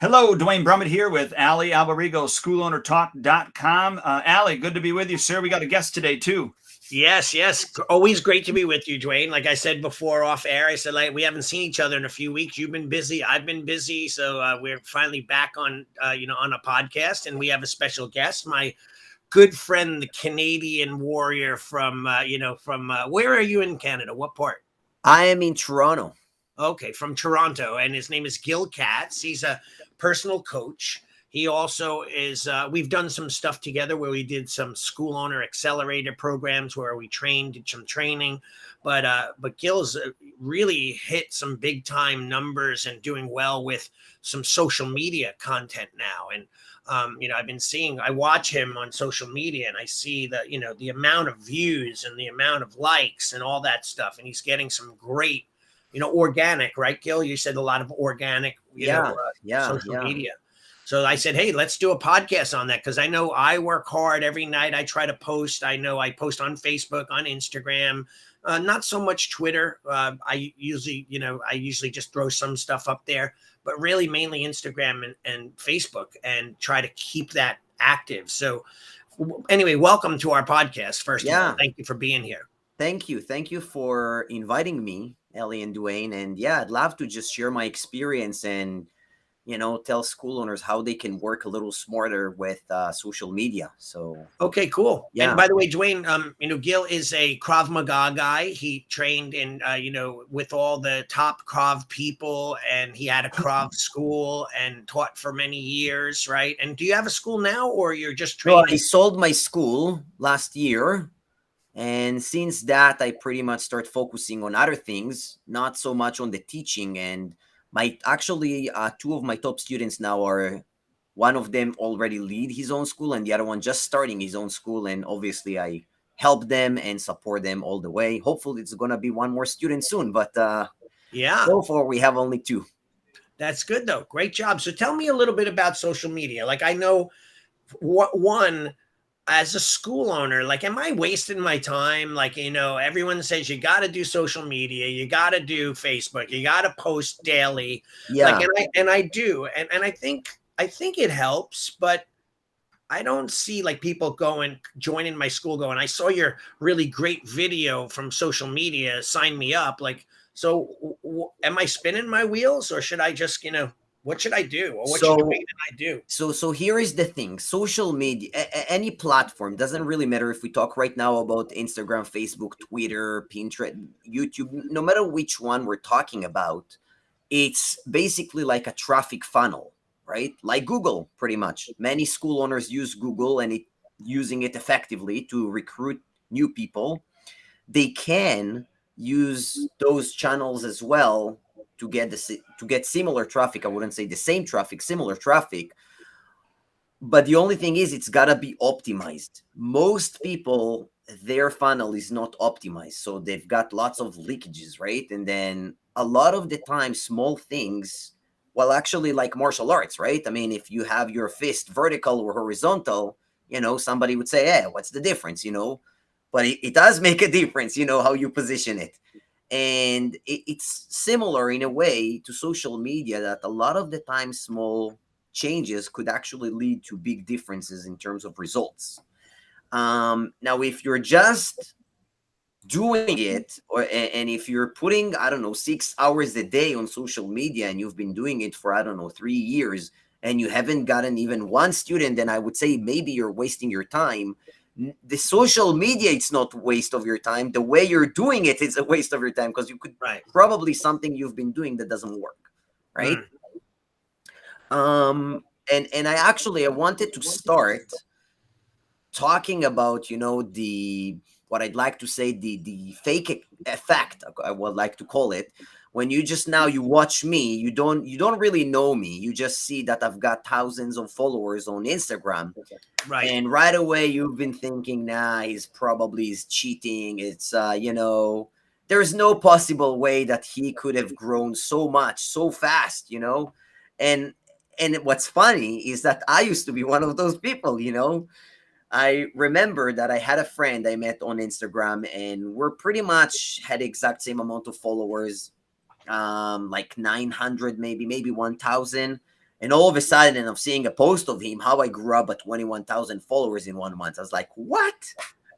Hello, Dwayne Brummett here with Ali Albarigo, SchoolOwnerTalk.com. Ali, good to be with you, sir. We got a guest today, too. Yes, yes. Always great to be with you, Dwayne. Like I said before off air, I said, like, we haven't seen each other in a few weeks. You've been busy. I've been busy. So we're finally back on a podcast, and we have a special guest, my good friend, the Canadian warrior from where are you in Canada? What part? I am in Toronto. Okay, from Toronto, and his name is Gil Katz. He's a personal coach. He also is. We've done some stuff together where we did some school owner accelerator programs where we did some training. But Gil's really hit some big time numbers and doing well with some social media content now. And I've been seeing. I watch him on social media, and I see the amount of views and the amount of likes and all that stuff. And he's getting some great organic, right, Gil? You said a lot of organic, social media. So I said, hey, let's do a podcast on that because I know I work hard every night. I try to post. I know I post on Facebook, on Instagram, not so much Twitter. I usually just throw some stuff up there, but really mainly Instagram and Facebook and try to keep that active. So anyway, welcome to our podcast. First of all, thank you for being here. Thank you. Thank you for inviting me, Ellie and Dwayne. And yeah, I'd love to just share my experience and, tell school owners how they can work a little smarter with social media. So, okay, cool. Yeah. And by the way, Dwayne, Gil is a Krav Maga guy. He trained in, with all the top Krav people, and he had a Krav school and taught for many years, right? And do you have a school now, or you're just training? No, I sold my school last year. And since that, I pretty much start focusing on other things, not so much on the teaching. And two of my top students now are, one of them already lead his own school and the other one just starting his own school. And obviously I help them and support them all the way. Hopefully it's going to be one more student soon, but so far we have only two. That's good though. Great job. So tell me a little bit about social media. Like I know as a school owner, like, am I wasting my time? Like, everyone says you got to do social media, you got to do Facebook, you got to post daily. Yeah. Like, and I do. And I think it helps, but I don't see like people joining my school going, I saw your really great video from social media, sign me up. Like, so am I spinning my wheels or should I just, what should I do? Or what should I do? So here is the thing. Social media, any platform, doesn't really matter if we talk right now about Instagram, Facebook, Twitter, Pinterest, YouTube, no matter which one we're talking about, it's basically like a traffic funnel, right? Like Google, pretty much. Many school owners use Google and using it effectively to recruit new people. They can use those channels as well to get similar traffic. I wouldn't say the same traffic, similar traffic. But the only thing is it's got to be optimized. Most people, their funnel is not optimized. So they've got lots of leakages, right? And then a lot of the time, small things, well, actually like martial arts, right? I mean, if you have your fist vertical or horizontal, somebody would say, hey, what's the difference, But it does make a difference, how you position it. And it's similar in a way to social media that a lot of the time small changes could actually lead to big differences in terms of results. Now, if you're just doing it and if you're putting, I don't know, 6 hours a day on social media and you've been doing it for, I don't know, 3 years and you haven't gotten even one student, then I would say maybe you're wasting your time. The social media, it's not a waste of your time. The way you're doing it is a waste of your time because you could probably something you've been doing that doesn't work, right? And I wanted to start talking about what I'd like to say the fake effect, I would like to call it. When you watch me, you don't really know me. You just see that I've got thousands of followers on Instagram. Right. And right away you've been thinking, he's cheating. It's there's no possible way that he could have grown so much so fast, And what's funny is that I used to be one of those people, I remember that I had a friend I met on Instagram and we're pretty much had the exact same amount of followers, like 900, maybe 1,000. And all of a sudden, I'm seeing a post of him, how I grew up at 21,000 followers in 1 month. I was like, what?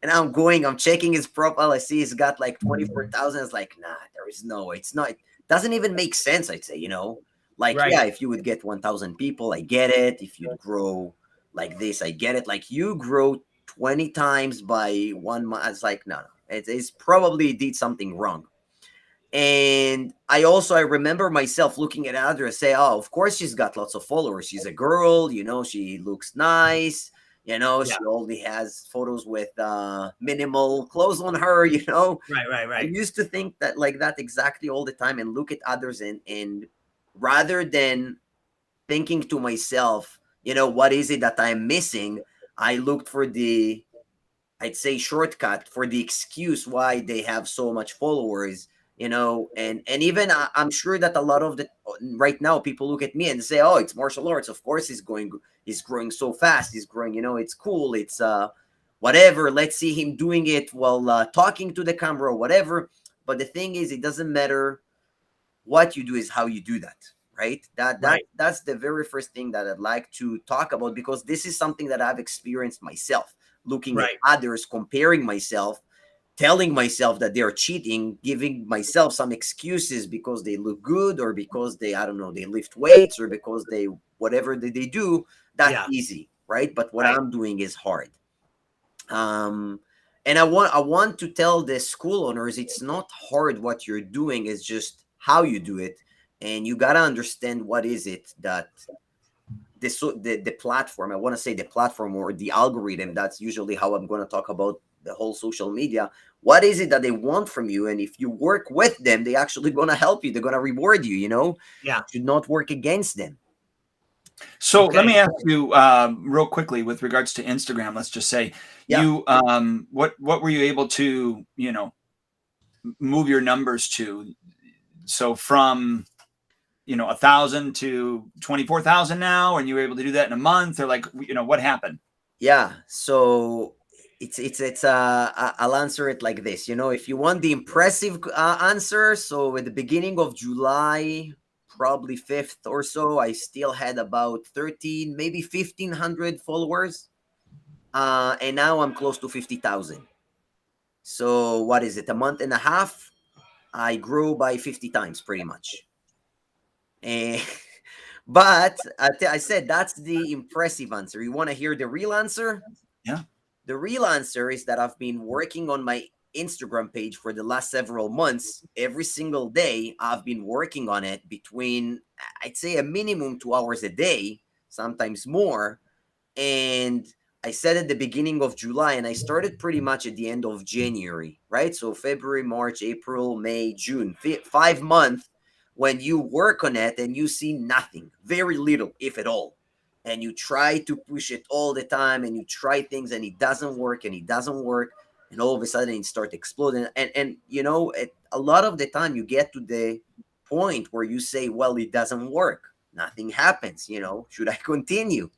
And I'm checking his profile. I see he's got like 24,000. It's like, nah, there is no, it's not, it doesn't even make sense, I'd say, Like, Right. yeah, if you would get 1,000 people, I get it. If you'd grow like this, I get it. Like, you grow 20 times by 1 month. It's like, no, it's probably did something wrong. And I remember myself looking at Adra and say, oh, of course she's got lots of followers. She's a girl, she looks nice, Yeah. she only has photos with minimal clothes on her, Right. Right. I Right. used to think that like that exactly all the time and look at others and rather than thinking to myself, what is it that I'm missing? I looked for I'd say shortcut for the excuse why they have so much followers, and even I'm sure that a lot of the right now people look at me and say, oh, it's martial arts. Of course, he's growing so fast. He's growing, it's cool. It's whatever. Let's see him doing it while talking to the camera or whatever. But the thing is, it doesn't matter what you do, is how you do that. Right. That's the very first thing that I'd like to talk about, because this is something that I've experienced myself, looking at Right. others, comparing myself, telling myself that they're cheating, giving myself some excuses because they look good or because they, I don't know, they lift weights or because they, whatever they do, that's Yeah. easy. Right. But what Right. I'm doing is hard. And I want to tell the school owners, it's not hard what you're doing, it's just how you do it. And you got to understand what is it that the platform, I want to say the platform or the algorithm, that's usually how I'm going to talk about the whole social media. What is it that they want from you? And if you work with them, they actually going to help you, they're going to reward you. Yeah. Should not work against them. So let Okay. me ask you real quickly with regards to Instagram. Let's just say Yeah. you what were you able to move your numbers to? So from 1,000 to 24,000 now, and you were able to do that in a month, or like what happened? Yeah, so I'll answer it like this. If you want the impressive answer, so at the beginning of July, probably 5th or so, I still had about 13, maybe 1,500 followers, and now I'm close to 50,000. So what is it? A month and a half, I grew by 50 times, pretty much. And but I said that's the impressive answer. You want to hear the real answer? Yeah. The real answer is that I've been working on my Instagram page for the last several months. Every single day, I've been working on it between, I'd say, a minimum 2 hours a day, sometimes more. And I said at the beginning of July, and I started pretty much at the end of January, right? So February, March, April, May, June, 5 months when you work on it and you see nothing, very little, if at all. And you try to push it all the time and you try things and it doesn't work and it doesn't work. And all of a sudden it starts exploding. And a lot of the time you get to the point where you say, well, it doesn't work. Nothing happens. Should I continue?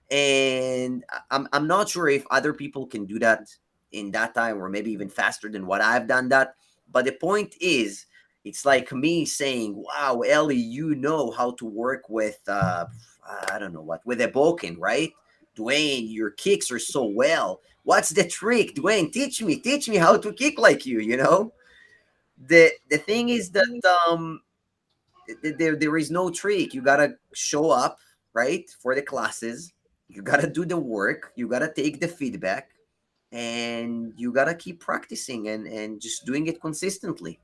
And I'm not sure if other people can do that in that time or maybe even faster than what I've done that. But the point is, it's like me saying, wow, Ellie, you know how to work with I don't know what, with a Boken, right? Dwayne, your kicks are so well. What's the trick? Dwayne, teach me how to kick like you. The thing is that there is no trick. You gotta show up, right, for the classes. You gotta do the work. You gotta take the feedback, and you gotta keep practicing and just doing it consistently.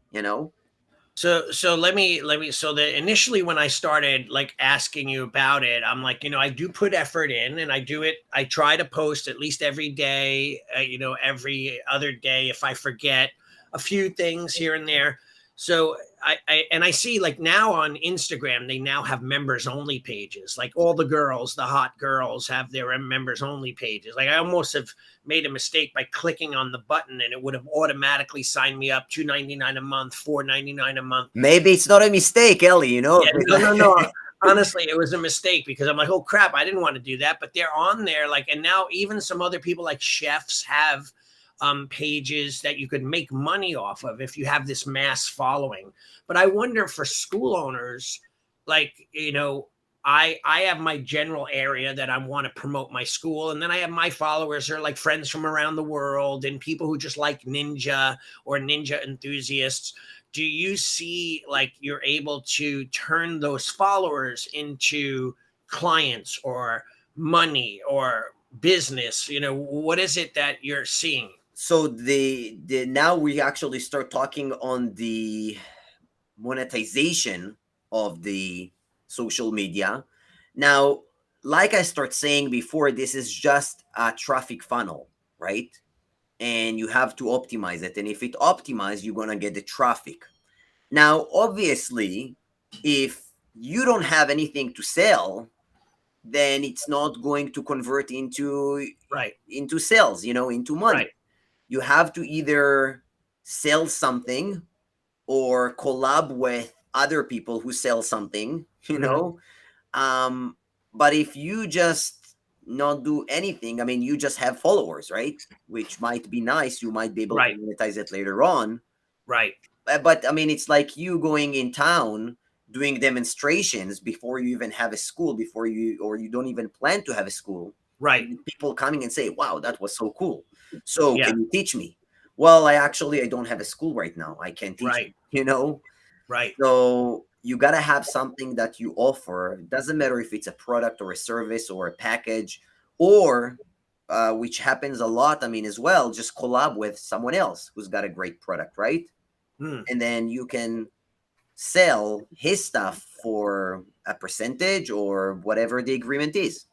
So let me so the initially when I started like asking you about it, I'm like, I do put effort in and I do it. I try to post at least every day, every other day if I forget a few things here and there. So I see like now on Instagram they now have members only pages. Like all the girls, the hot girls have their members only pages. Like I almost have made a mistake by clicking on the button and it would have automatically signed me up $2.99 a month, $4.99 a month. Maybe it's not a mistake, Ellie. Yeah, no. Honestly, it was a mistake because I'm like, oh crap, I didn't want to do that. But they're on there, like, and now even some other people like chefs have pages that you could make money off of if you have this mass following. But I wonder for school owners, like, I have my general area that I want to promote my school, and then I have my followers are like friends from around the world and people who just like ninja or ninja enthusiasts. Do you see like you're able to turn those followers into clients or money or business? You know, what is it that you're seeing? So the now we actually start talking on the monetization of the social media. Now, like I start saying before, this is just a traffic funnel, right? And you have to optimize it. And if it optimizes, you're gonna get the traffic. Now, obviously, if you don't have anything to sell, then it's not going to convert Right, into sales, into money. right. You have to either sell something or collab with other people who sell something, Mhm. um but if you just not do anything, I mean, you just have followers, right? Which might be nice, you might be able to Right, monetize it later on. right, But I mean, it's like you going in town doing demonstrations before you even have a school, before you or you don't even plan to have a school, right. and people coming and say, wow, that was so cool, so Yeah, can you teach me? Well, I don't have a school right now, I can't teach right, you. right. So you got to have something that you offer. It doesn't matter if it's a product or a service or a package, or which happens a lot, I mean, as well, just collab with someone else who's got a great product, right? Hmm. And then you can sell his stuff for a percentage or whatever the agreement is.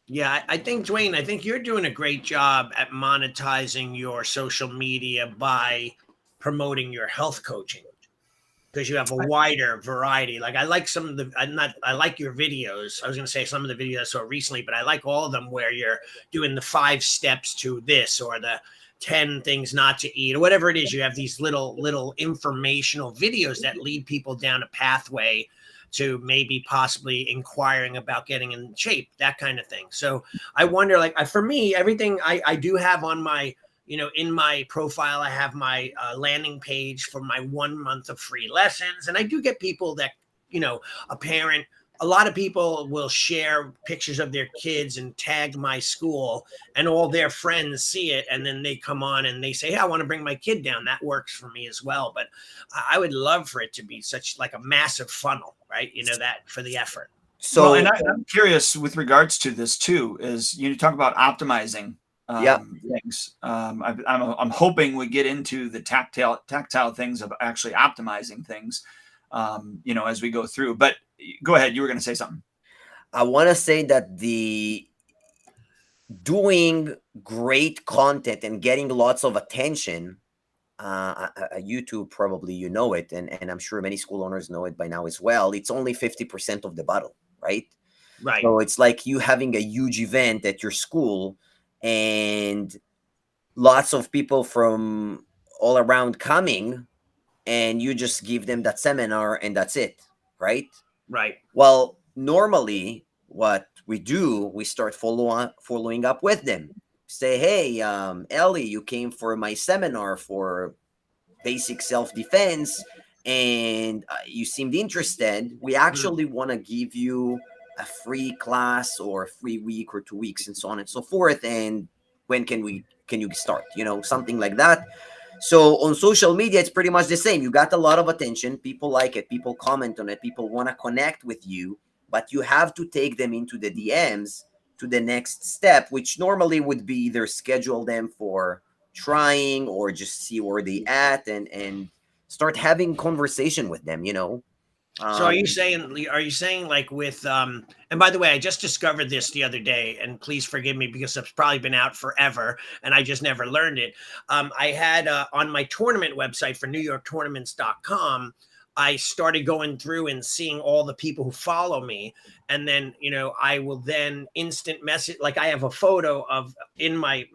Yeah, I think, Dwayne, I think you're doing a great job at monetizing your social media by promoting your health coaching because you have a wider variety. Like I like some of the, I like your videos. I was going to say some of the videos I saw recently, but I like all of them where you're doing the 5 steps to this or the 10 things not to eat or whatever it is. You have these little informational videos that lead people down a pathway to maybe possibly inquiring about getting in shape, that kind of thing. So I wonder, like for me, everything I do have on my, in my profile, I have my landing page for my 1 month of free lessons. And I do get people that, a parent, a lot of people will share pictures of their kids and tag my school, and all their friends see it. And then they come on and they say, hey, I want to bring my kid down. That works for me as well. But I would love for it to be such like a massive funnel, right? That for the effort. Well, So and I'm curious with regards to this too, is you talk about optimizing yeah. things. I'm hoping we get into the tactile things of actually optimizing things, as we go through. But go ahead, you were going to say something. I want to say that the doing great content and getting lots of attention, YouTube, probably you know it, and I'm sure many school owners know it by now as well. It's only 50% of the battle, right? Right. So it's like you having a huge event at your school and lots of people from all around coming, and you just give them that seminar and that's it, right? Right. Well, normally what we do, we start following up with them. Say, hey, Ellie, you came for my seminar for basic self-defense and you seemed interested. We Mm. actually want to give you a free class or a free week or 2 weeks and so on and so forth. And when can you start? Something like that. So on social media, it's pretty much the same. You got a lot of attention. People like it. People comment on it. People want to connect with you, but you have to take them into the DMs to the next step, which normally would be either schedule them for trying or just see where they at and start having conversation with them. So Um, are you saying like with and by the way, I just discovered this the other day, and please forgive me because it's probably been out forever and I just never learned it. I had on my tournament website for newyorktournaments.com, I started going through and seeing all the people who follow me. And then, I will then instant message, like I have a photo of in my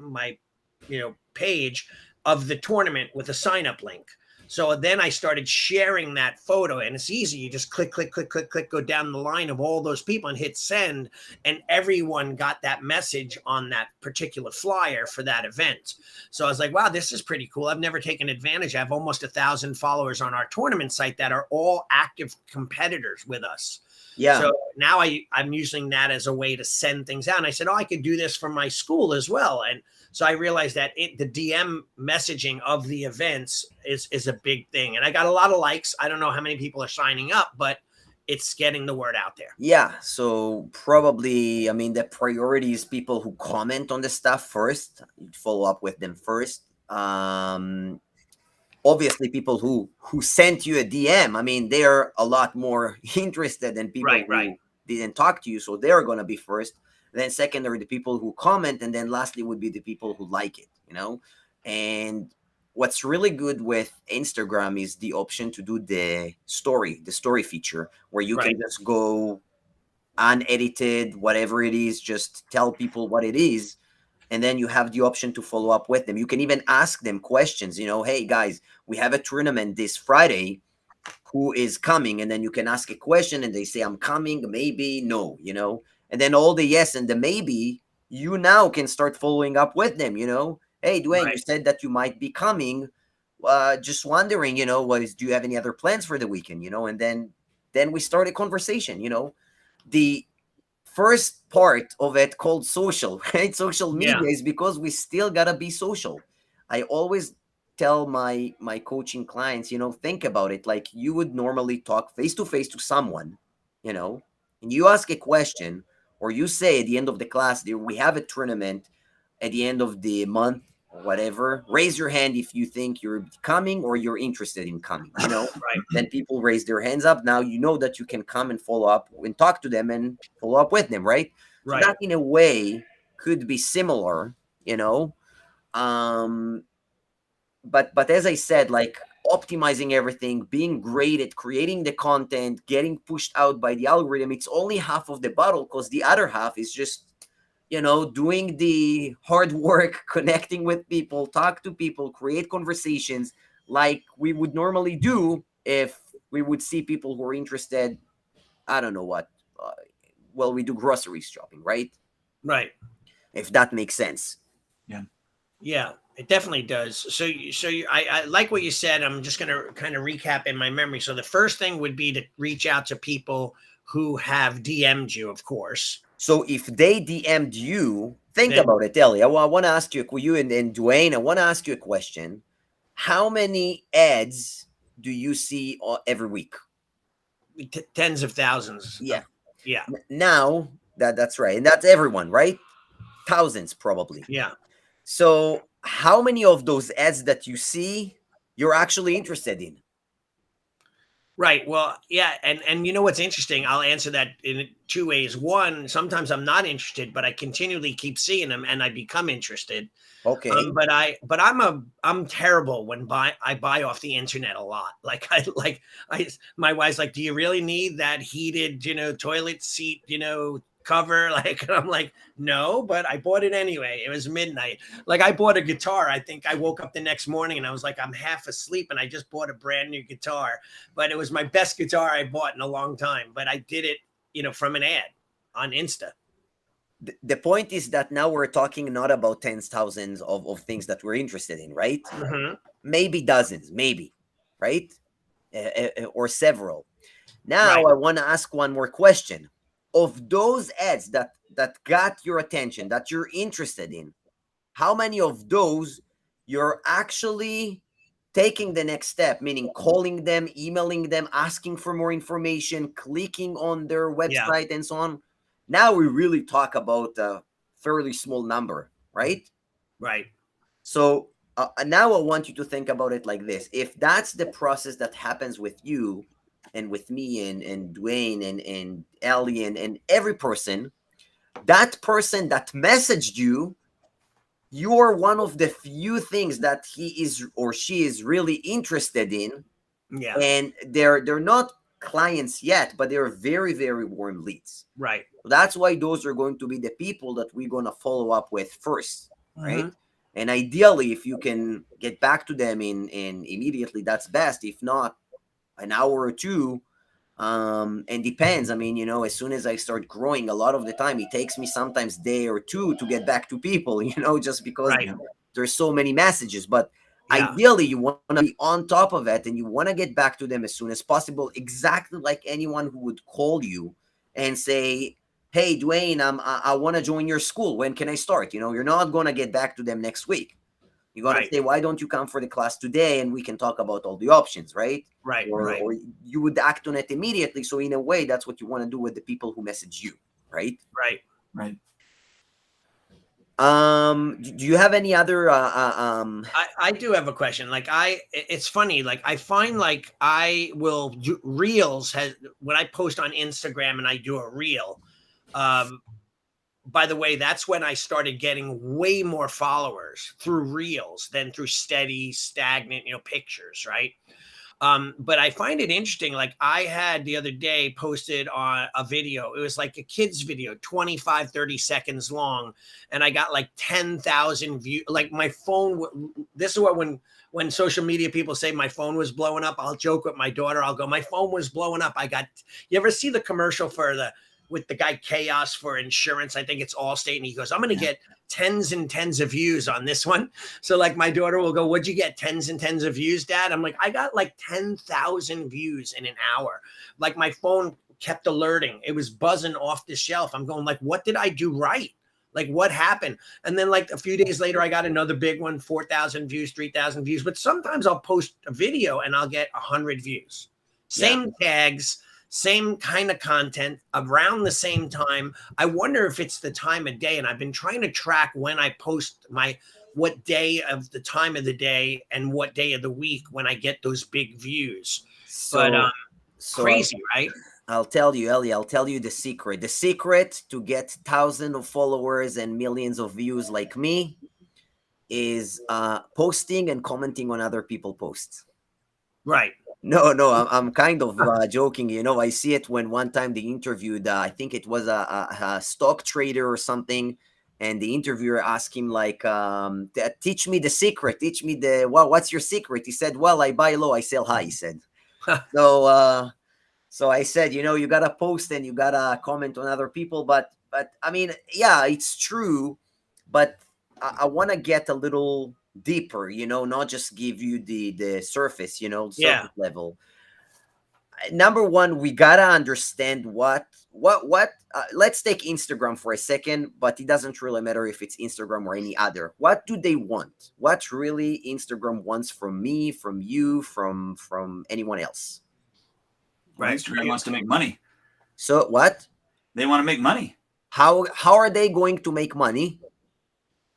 page of the tournament with a sign up link. So then I started sharing that photo, and it's easy. You just click, click, click, click, click, go down the line of all those people and hit send. And everyone got that message on that particular flyer for that event. So I was like, wow, this is pretty cool. I've never taken advantage. I have almost 1,000 followers on our tournament site that are all active competitors with us. Yeah. So now I'm using that as a way to send things out. And I said, oh, I could do this from my school as well. And so I realized that the DM messaging of the events is a big thing. And I got a lot of likes. I don't know how many people are signing up, but it's getting the word out there. Yeah, so probably, I mean, the priority is people who comment on the stuff first. You'd follow up with them first. Obviously, people who sent you a DM, I mean, they are a lot more interested than people Right, who right. didn't talk to you, so they're gonna be first. Then second are the people who comment, and then lastly would be the people who like it, you know. And what's really good with Instagram is the option to do the story feature, where you can Right. just go unedited, whatever it is, just tell people what it is. And then you have the option to follow up with them. You can even ask them questions, you know, hey guys, we have a tournament this Friday. Who is coming? And then you can ask a question and they say, I'm coming, maybe, no, you know. And then all the yes and the maybe, you now can start following up with them, you know. Hey, Dwayne, you Right. said that you might be coming. Just wondering, you know, do you have any other plans for the weekend, you know? And then we start a conversation, you know. The first part of it called social, right? Social Yeah. media is because we still gotta be social. I always tell my coaching clients, you know, think about it like you would normally talk face to face to someone, you know, and you ask a question, or you say at the end of the class, there we have a tournament at the end of the month or whatever. Raise your hand if you think you're coming or you're interested in coming, you know. Right. Then people raise their hands up. Now you know that you can come and follow up and talk to them and follow up with them, right? So Right. that in a way could be similar, you know. Um, but as I said, like optimizing everything, being great at creating the content, getting pushed out by the algorithm, it's only half of the battle, because the other half is just, you know, doing the hard work, connecting with people, talk to people, create conversations like we would normally do if we would see people who are interested. I don't know what. Well, we do grocery shopping, right? Right. If that makes sense. Yeah. Yeah, it definitely does. I like what you said. I'm just going to kind of recap in my memory. So the first thing would be to reach out to people who have DM'd you, of course. So if they DM'd you, think Then about it, Ellie. I want to ask you, you and Dwayne, I want to ask you a question. How many ads do you see every week? tens of thousands Yeah. of, yeah, Now that's right, and that's everyone, right? Thousands probably. yeah. So how many of those ads that you see you're actually interested in? Right. Well, yeah, and you know what's interesting? I'll answer that in two ways. One, sometimes I'm not interested, but I continually keep seeing them and I become interested. Okay. I'm terrible when I buy off the internet a lot. My wife's like, do you really need that heated, toilet seat, cover? Like, and I'm like, no, but I bought it anyway. It was midnight. Like, I bought a guitar. I think I woke up the next morning and I was like, I'm half asleep and I just bought a brand new guitar, but it was my best guitar I bought in a long time. But I did it, from an ad on Insta. The point is that now we're talking not about tens thousands of things that we're interested in, right? Mm-hmm. Maybe dozens, maybe, right? Or several. Now Right. I want to ask one more question. Of those ads that got your attention, that you're interested in, how many of those you're actually taking the next step, meaning calling them, emailing them, asking for more information, clicking on their Yeah. website, and so on? Now we really talk about a fairly small number, right? Right. So now I want you to think about it like this. If that's the process that happens with you and with me and Dwayne and Ellie and every person, that person that messaged you, you are one of the few things that he is or she is really interested in. Yeah. And they're not clients yet, but they're very, very warm leads. Right. That's why those are going to be the people that we're going to follow up with first, right? Mm-hmm. And ideally, if you can get back to them in immediately, that's best. If not, an hour or two. And depends. I mean, as soon as I start growing, a lot of the time it takes me sometimes day or two to get back to people, just because Right. there's so many messages. But Yeah. ideally, you want to be on top of it and you want to get back to them as soon as possible, exactly like anyone who would call you and say, hey, Dwayne, I want to join your school. When can I start? You're not going to get back to them next week. You're going to say, why don't you come for the class today and we can talk about all the options, right? Right. Or you would act on it immediately. So in a way, that's what you want to do with the people who message you, right? Right. Do you have any other I do have a question. Like it's funny. Like I find like I will do reels when I post on Instagram and I do a reel. By the way, that's when I started getting way more followers through reels than through steady, stagnant, pictures, right? But I find it interesting. Like I had the other day posted on a video. It was like a kid's video, 25, 30 seconds long. And I got like 10,000 views. Like my phone, this is what when social media people say my phone was blowing up, I'll joke with my daughter. I'll go, my phone was blowing up. You ever see the commercial with the guy Chaos for insurance? I think it's Allstate. And he goes, I'm going to get tens and tens of views on this one. So like my daughter will go, what'd you get? Tens and tens of views, Dad? I'm like, I got like 10,000 views in an hour. Like my phone kept alerting. It was buzzing off the shelf. I'm going like, what did I do right? Like what happened? And then like a few days later, I got another big one, 4,000 views, 3,000 views. But sometimes I'll post a video and I'll get 100 views. Same tags, same kind of content around the same time. I wonder if it's the time of day. And I've been trying to track when I post what day of the time of the day and what day of the week when I get those big views. So crazy, right? I'll tell you, Ellie, I'll tell you the secret. The secret to get thousands of followers and millions of views like me is posting and commenting on other people's posts. Right. No, I'm kind of joking. I see it when one time they interviewed, I think it was a stock trader or something, and the interviewer asked him like, teach me the secret, what's your secret? He said, well, I buy low, I sell high, he said. So I said, you got to post and you got to comment on other people. But I mean, yeah, it's true. But I want to get a little deeper, not just give you the surface, surface level. Number one, we got to understand what let's take Instagram for a second, but it doesn't really matter if it's Instagram or any other. What do they want? What really Instagram wants from me, from you, from anyone else? Right. Instagram wants to make money. So what? They want to make money. How are they going to make money?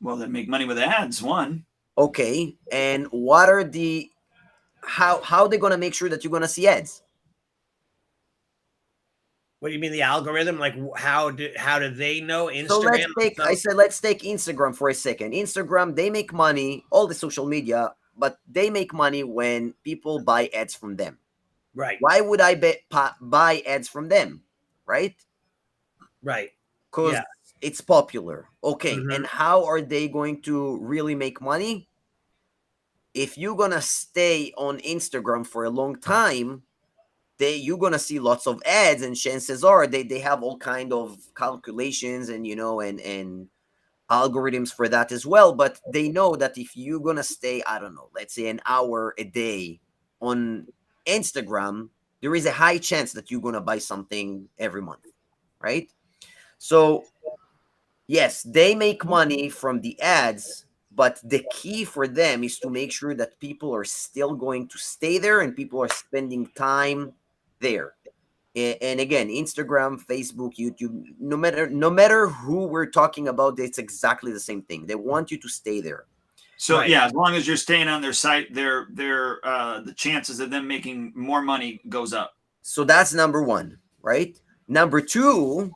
Well, they make money with ads, one. Okay. And what are how are they going to make sure that you're going to see ads? What do you mean the algorithm? Like how do they know Instagram? So let's take Instagram for a second. Instagram, they make money, all the social media, but they make money when people buy ads from them. Right. Why would I buy ads from them? Right. Because it's popular. Okay. Mm-hmm. And how are they going to really make money? If you're going to stay on Instagram for a long time, you're going to see lots of ads, and chances are they have all kind of calculations and, and algorithms for that as well. But they know that if you're going to stay, I don't know, let's say an hour a day on Instagram, there is a high chance that you're going to buy something every month, right? So yes, they make money from the ads, but the key for them is to make sure that people are still going to stay there and people are spending time there. And again, Instagram, Facebook, YouTube, no matter who we're talking about, it's exactly the same thing. They want you to stay there. So yeah, as long as you're staying on their site, the chances of them making more money goes up. So that's number one, right? Number two,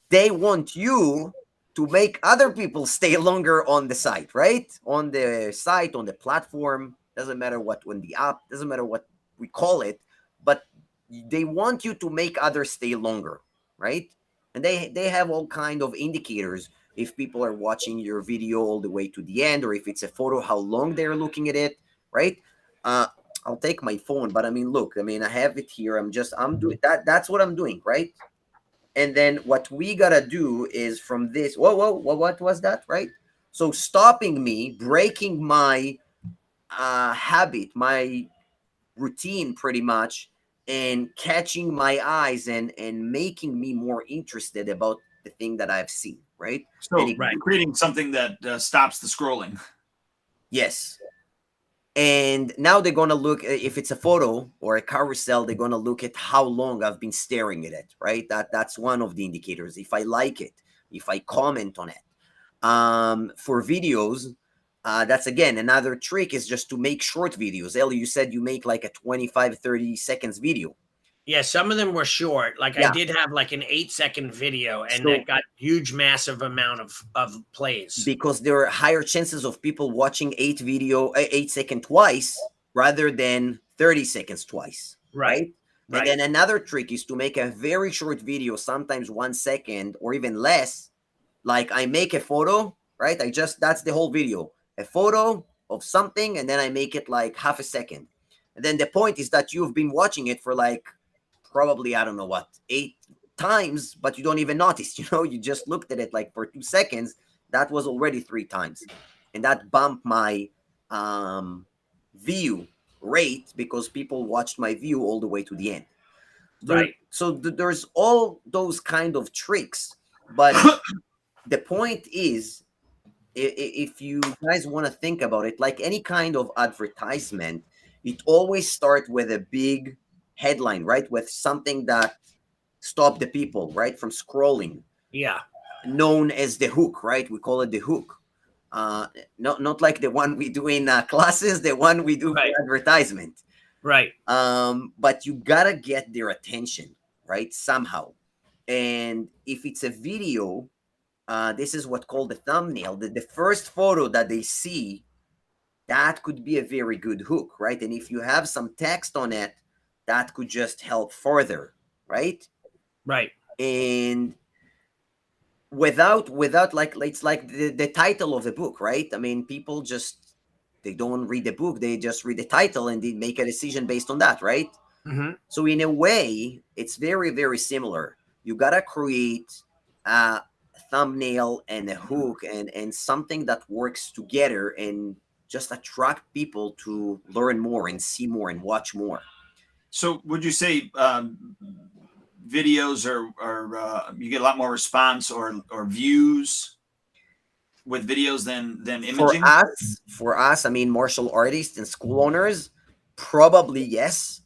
they want you to make other people stay longer on the site, right? On the site, on the platform, doesn't matter what, when the app, doesn't matter what we call it, but they want you to make others stay longer, right? And they have all kind of indicators. If people are watching your video all the way to the end, or if it's a photo, how long they're looking at it, right? I'll take my phone, but I mean, look, I have it here. I'm doing that. That's what I'm doing, right? And then what we gotta do is from this, what was that, right? So stopping me, breaking my habit, my routine pretty much, and catching my eyes and making me more interested about the thing that I've seen, right? And So it, Right. creating something that stops the scrolling. yes. And now they're gonna look if it's a photo or a carousel, they're gonna look at how long I've been staring at it, right? That's one of the indicators. If I like it, if I comment on it. For videos, that's again another trick is just to make short videos. Ellie, you said you make like a 25, 30 seconds video. Yeah, some of them were short. Like I Yeah. did have like an 8-second video, and So that got huge, massive amount of plays. because there are higher chances of people watching 8 second twice rather than 30 seconds twice, Right. right? And Right. then another trick is to make a very short video, sometimes 1 second or even less. Like I make a photo, right? That's the whole video, a photo of something, and then I make it like half a second. And then the point is that you've been watching it for like probably, I don't know what, 8 times, but you don't even notice, you just looked at it like for 2 seconds. That was already 3 times. And that bumped my view rate because people watched my view all the way to the end. Right. There's all those kind of tricks, but the point is, if you guys want to think about it, like any kind of advertisement, it always starts with a big headline, right? With something that stop the people, right, from scrolling, Yeah. known as the hook, right? We call it the hook. Not like the one we do in classes, the one we do Right. for advertisement. Right. But you gotta get their attention, right, somehow. And if it's a video, this is what called the thumbnail. The first photo that they see, that could be a very good hook, right? And if you have some text on it, that could just help further, right? Right. And without like it's like the title of the book, right? I mean, people just they don't read the book, they just read the title and they make a decision based on that, right? Hmm. So in a way, it's very, very similar. You gotta create a thumbnail and a hook and something that works together and just attract people to learn more and see more and watch more. So would you say videos are you get a lot more response or views with videos than For imaging? us, I mean, martial artists and school owners, probably yes,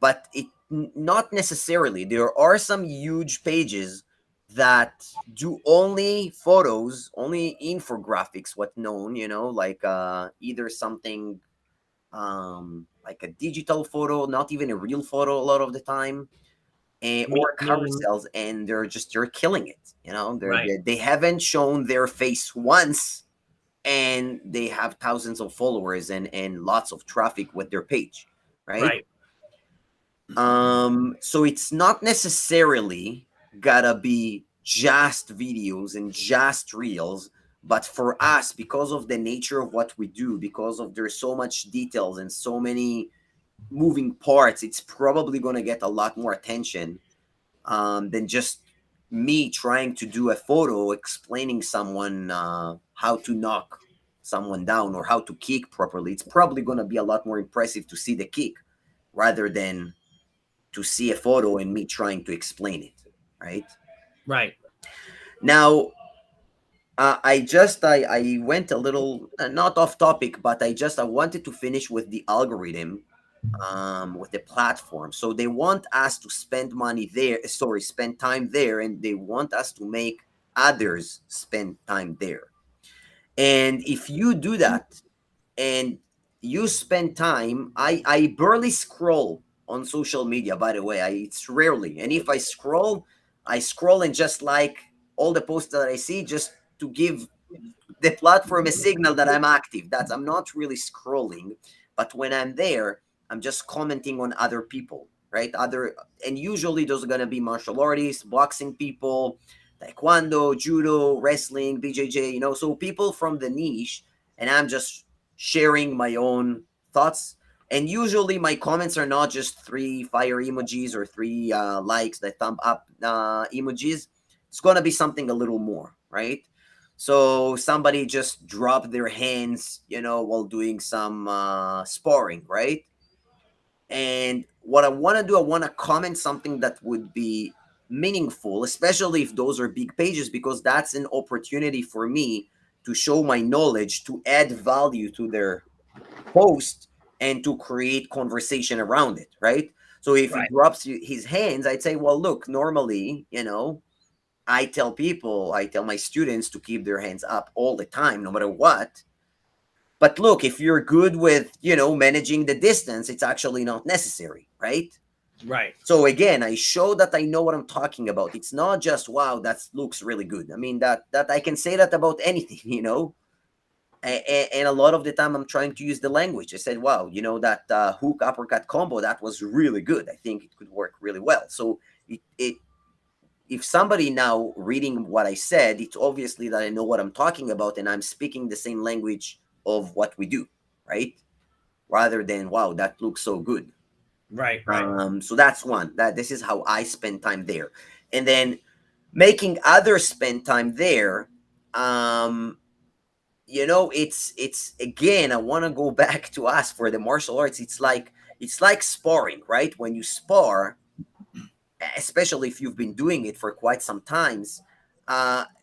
but not necessarily. There are some huge pages that do only photos, only infographics, what known, like either something like a digital photo, not even a real photo a lot of the time, or carousels, and they're killing it. Right. They haven't shown their face once, and they have thousands of followers and lots of traffic with their page, right? Right. So it's not necessarily gotta be just videos and just reels, but for us, because of the nature of what we do, because of there's so much details and so many moving parts, it's probably gonna get a lot more attention than just me trying to do a photo explaining someone how to knock someone down or how to kick properly. It's probably gonna be a lot more impressive to see the kick rather than to see a photo and me trying to explain it, right? Right. Now, I went a little not off topic, but I wanted to finish with the algorithm, with the platform. So they want us to spend money there, sorry, spend time there, and they want us to make others spend time there. And if you do that, and you spend time, I barely scroll on social media, by the way. It's rarely, and if I scroll and just like all the posts that I see, just to give the platform a signal that I'm active. That's I'm not really scrolling, but when I'm there, I'm just commenting on other people, right? And usually those are gonna be martial artists, boxing people, taekwondo, judo, wrestling, BJJ, so people from the niche, and I'm just sharing my own thoughts. And usually my comments are not just three fire emojis or three likes, the thumb up emojis. It's gonna be something a little more, right? So somebody just dropped their hands, while doing some sparring, right? And what I want to do, I want to comment something that would be meaningful, especially if those are big pages, because that's an opportunity for me to show my knowledge, to add value to their post, and to create conversation around it, right? So if he Right. drops his hands, I'd say, well, look, normally, I tell people, I tell my students to keep their hands up all the time, no matter what. But look, if you're good with, managing the distance, it's actually not necessary, right? Right. So again, I show that I know what I'm talking about. It's not just, wow, that looks really good. I mean, that I can say that about anything, and a lot of the time I'm trying to use the language. I said, wow, that hook uppercut combo, that was really good. I think it could work really well. So it if somebody now reading what I said, it's obviously that I know what I'm talking about and I'm speaking the same language of what we do, right? Rather than, wow, that looks so good. Right. Right. So that's one. That this is how I spend time there. And then making others spend time there. It's again, I want to go back to us for the martial arts. It's like sparring, right? When you spar, especially if you've been doing it for quite some times,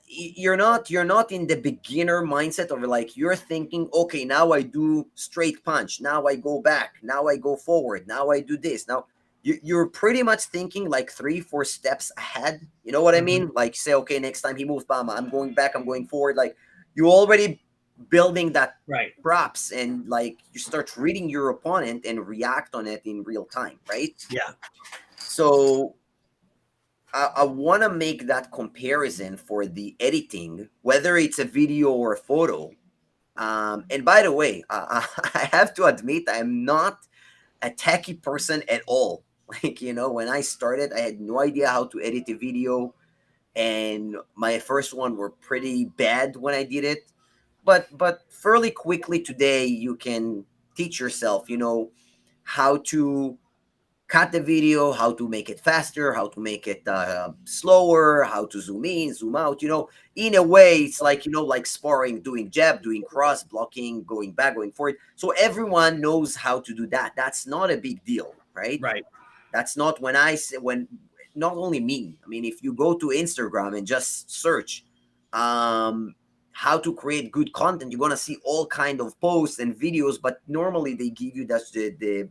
you're not in the beginner mindset of like you're thinking, okay, now I do straight punch, now I go back, now I go forward, now I do this. Now you're pretty much thinking like 3-4 steps ahead. You know what I mean? Like say, okay, next time he moves, bama, I'm going back, I'm going forward. Like you already building that Right. props, and like you start reading your opponent and react on it in real time, right? Yeah. So I want to make that comparison for the editing, whether it's a video or a photo. And by the way, I have to admit, I'm not a techie person at all. Like, when I started, I had no idea how to edit a video. And my first one were pretty bad when I did it. But fairly quickly today, you can teach yourself, how to cut the video, how to make it faster, how to make it slower, how to zoom in, zoom out. In a way, it's like, like sparring, doing jab, doing cross, blocking, going back, going forward. So everyone knows how to do that. That's not a big deal, right? Right. That's not when I say, when not only me, I mean, if you go to Instagram and just search how to create good content, you're going to see all kind of posts and videos, but normally they give you that's the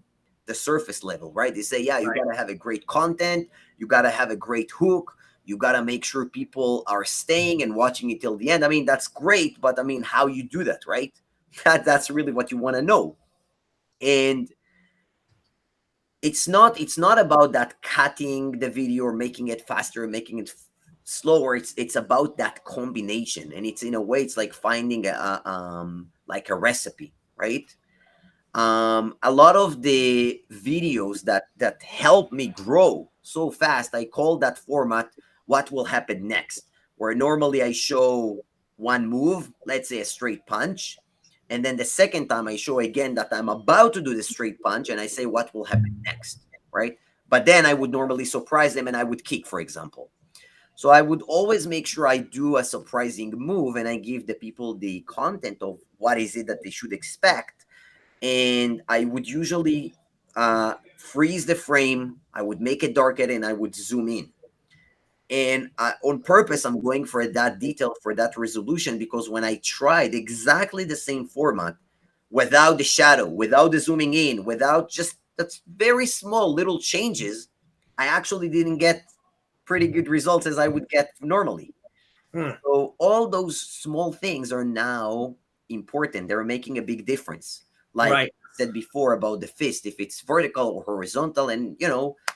surface level, right? They say, yeah, you Right. got to have a great content, you got to have a great hook, you got to make sure people are staying and watching it till the end. I mean, that's great, but I mean, how you do that, right? That's really what you want to know. And it's not about that cutting the video or making it faster, making it slower. It's about that combination, and it's in a way it's like finding like a recipe, right? A lot of the videos that help me grow so fast, I call that format what will happen next, where normally I show one move, let's say a straight punch, and then the second time I show again that I'm about to do the straight punch, and I say what will happen next, right? But then I would normally surprise them and I would kick, for example. So I would always make sure I do a surprising move and I give the people the content of what is it that they should expect. And I would usually freeze the frame. I would make it darker and I would zoom in. And on purpose, I'm going for that detail, for that resolution, because when I tried exactly the same format without the shadow, without the zooming in, without just that's very small little changes, I actually didn't get pretty good results as I would get normally. Hmm. So all those small things are now important. They're making a big difference. Like Right. I said before about the fist, if it's vertical or horizontal, and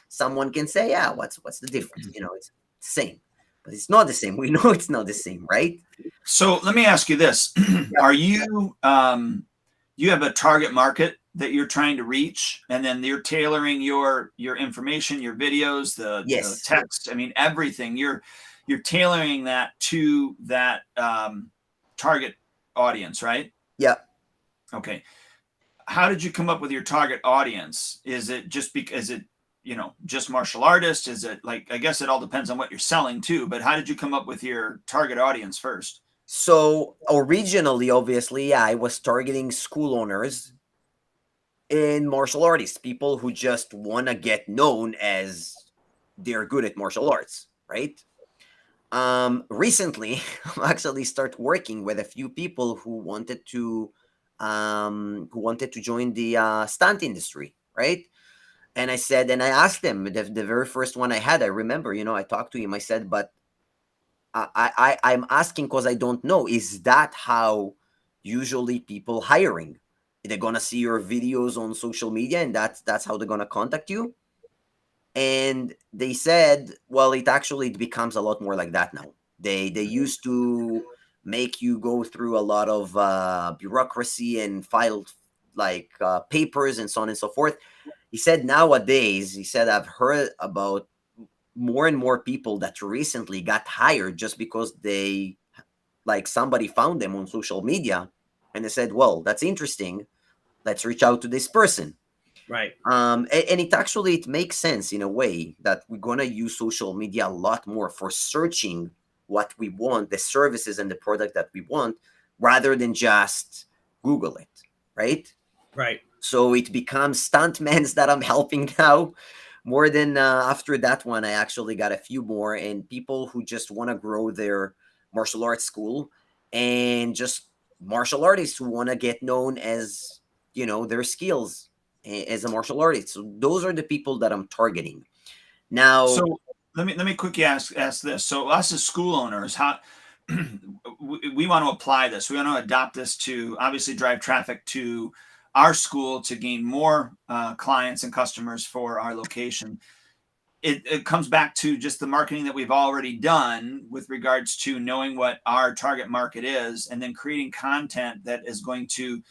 someone can say, yeah, what's the difference? It's the same. But it's not the same. We know it's not the same, right? So let me ask you this. Yeah. Are you you have a target market that you're trying to reach, and then you're tailoring your information, your videos, the Yes. text, I mean everything. You're tailoring that to that target audience, right? Yeah. Okay. How did you come up with your target audience? Is it just because just martial artists? Is it like, I guess it all depends on what you're selling too, but how did you come up with your target audience first? So originally, obviously, yeah, I was targeting school owners. in martial artists, people who just want to get known as they're good at martial arts, right? Recently I actually start working with a few people who wanted to join the stunt industry, right? And I said, and I asked them, the very first one I had, I remember, I talked to him. I said, but I'm asking because I don't know. Is that how usually people hiring? They're gonna see your videos on social media, and that's how they're gonna contact you. And they said, well, it becomes a lot more like that now. They used to make you go through a lot of bureaucracy and file like papers and so on and so forth. He said nowadays, he said, I've heard about more and more people that recently got hired just because they like somebody found them on social media and they said, well, that's interesting, let's reach out to this person. Right. And it makes sense in a way that we're gonna use social media a lot more for searching what we want, the services and the product that we want, rather than just Google it, right? Right. So it becomes stuntmans that I'm helping now. More than after that one, I actually got a few more, and people who just want to grow their martial arts school, and just martial artists who want to get known as their skills as a martial artist. So those are the people that I'm targeting now. So let me quickly ask this. So us as school owners, how we want to apply this. We want to adopt this to obviously drive traffic to our school to gain more clients and customers for our location. It comes back to just the marketing that we've already done with regards to knowing what our target market is, and then creating content that is going to,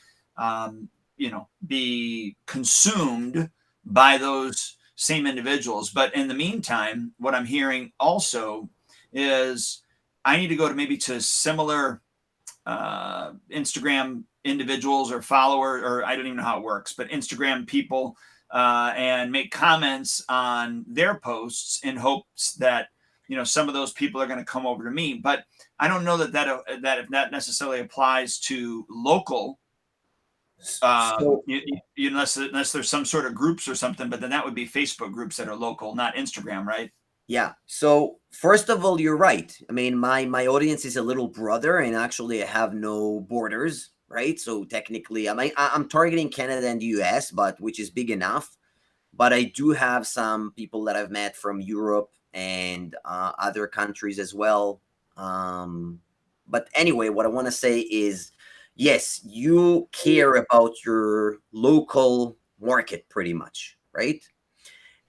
be consumed by those same individuals. But in the meantime, what I'm hearing also is I need to go to maybe to similar Instagram individuals or follower, or I don't even know how it works, but Instagram people, and make comments on their posts in hopes that some of those people are going to come over to me. But I don't know that necessarily applies to local, So unless there's some sort of groups or something. But then that would be Facebook groups that are local, not Instagram, right? yeah. So first of all, you're right. I mean, my audience is a little brother, and actually, I have no borders, right? So technically, I'm targeting Canada and the US, but which is big enough. But I do have some people that I've met from Europe and other countries as well. But anyway, what I want to say is, yes, you care about your local market pretty much, right?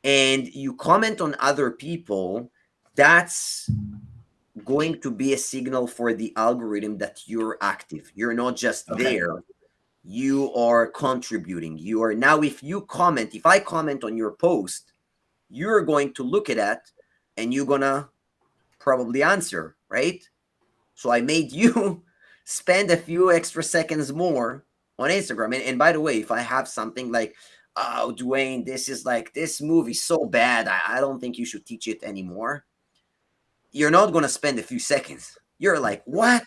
And you comment on other people, that's going to be a signal for the algorithm that you're active. You're not just Okay. there, you are contributing. You are now, if I comment on your post, you're going to look at that and you're gonna probably answer, right? So I made you spend a few extra seconds more on Instagram. And by the way, if I have something like, oh, Dwayne, this movie so bad, I don't think you should teach it anymore, you're not gonna spend a few seconds. You're like, what?